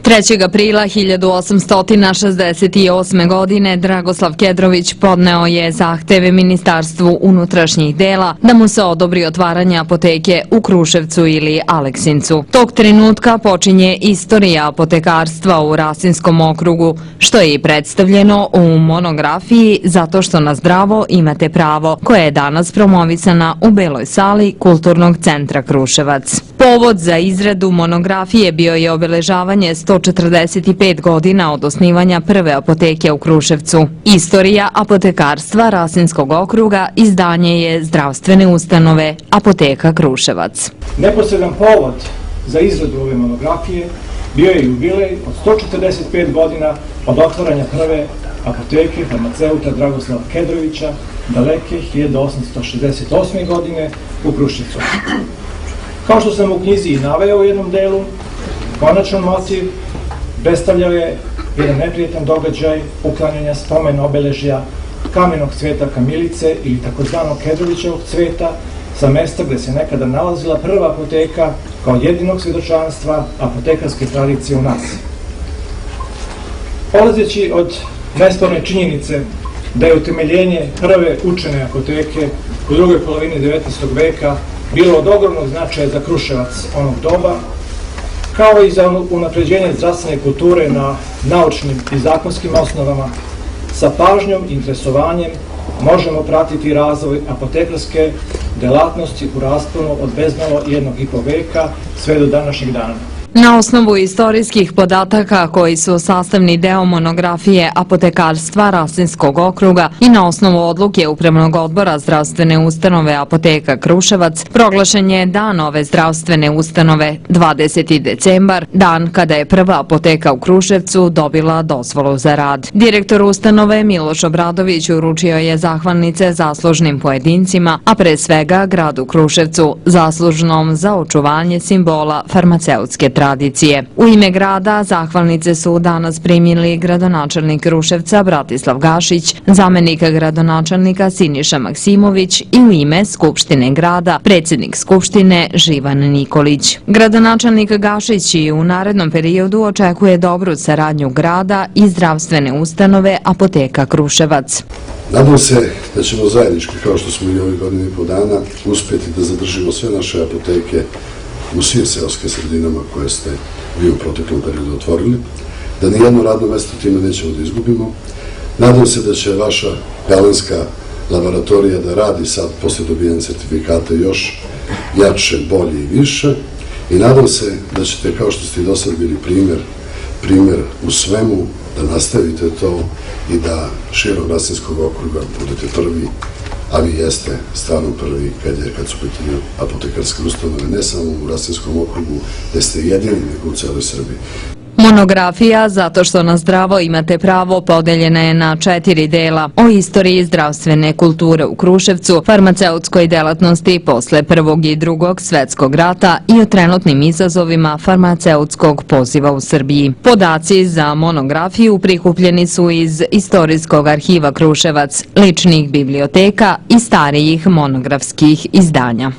3. aprila 1868. godine Dragoslav Kedrović podneo je zahteve Ministarstvu unutrašnjih dela da mu se odobri otvaranje apoteke u Kruševcu ili Aleksincu. Tog trenutka počinje istorija apotekarstva u Rasinskom okrugu, što je i predstavljeno u monografiji Zato što na zdravo imate pravo, koja je danas promovisana u Beloj sali Kulturnog centra Kruševac. Povod za izradu monografije bio je obeležavanje 145 godina od osnivanja prve apoteke u Kruševcu. Istorija apotekarstva Rasinskog okruga izdanje je zdravstvene ustanove Apoteka Kruševac. Neposredan povod za izradu ove monografije bio je jubilej od 145 godina od otvaranja prve apoteke farmaceuta Dragoslava Kedrovića daleke 1868. godine u Kruševcu. Kao što sam u knjizi i naveo u jednom delu, konačan motiv predstavljao je jedan neprijetan događaj uklanjanja spomen obeležja kamenog cveta kamilice ili takozvanog Kedrovićevog cveta sa mesta gde se nekada nalazila prva apoteka kao jedinog svjedočanstva apotekarske tradicije u nas. Polazeći od nesporne činjenice da je utemeljenje prve učene apoteke u drugoj polovini 19. veka bilo od ogromnog značaja za Kruševac onog doba, kao i za unapređenje zdravstvene kulture na naučnim i zakonskim osnovama, sa pažnjom i interesovanjem možemo pratiti razvoj apotekarske delatnosti u rasponu od bezmalo 1,5 veka sve do današnjeg dana. Na osnovu istorijskih podataka koji su sastavni deo monografije apotekarstva Rasinskog okruga i na osnovu odluke Upravnog odbora zdravstvene ustanove Apoteka Kruševac, proglašen je dan ove zdravstvene ustanove 20. decembar, dan kada je prva apoteka u Kruševcu dobila dozvolu za rad. Direktor ustanove Miloš Obradović uručio je zahvalnice zaslužnim pojedincima, a pre svega gradu Kruševcu, zaslužnom za očuvanje simbola farmaceutske tradicije. U ime grada zahvalnice su danas primili gradonačelnik Kruševca Bratislav Gašić, zamenik gradonačelnika Siniša Maksimović i u ime Skupštine grada predsjednik Skupštine Živan Nikolić. Gradonačelnik Gašić i u narednom periodu očekuje dobru saradnju grada i zdravstvene ustanove Apoteka Kruševac. Nadam se da ćemo zajednički, kao što smo i ovih godina i po dana, uspjeti da zadržimo sve naše apoteke u svim seoskim sredinama koje ste vi u proteklom periodu otvorili, da nijedno radno mesto time nećemo da izgubimo. Nadam se da će vaša galenska laboratorija da radi sad posle dobijanja certifikata još jače, bolje i više i nadam se da ćete, kao što ste i do sad bili primer u svemu, da nastavite to i da širom Rasinskog okruga budete prvi, a vi jeste stvarno prvi kad su pitanju apotekarske ustanove, ne samo u Rasinskom okrugu, gde ste jedini nego u celoj Srbiji. Monografija Zato što na zdravo imate pravo podeljena je na 4 dela o istoriji zdravstvene kulture u Kruševcu, farmaceutskoj delatnosti posle Prvog i Drugog svetskog rata i o trenutnim izazovima farmaceutskog poziva u Srbiji. Podaci za monografiju prikupljeni su iz Istorijskog arhiva Kruševac, ličnih biblioteka i starijih monografskih izdanja.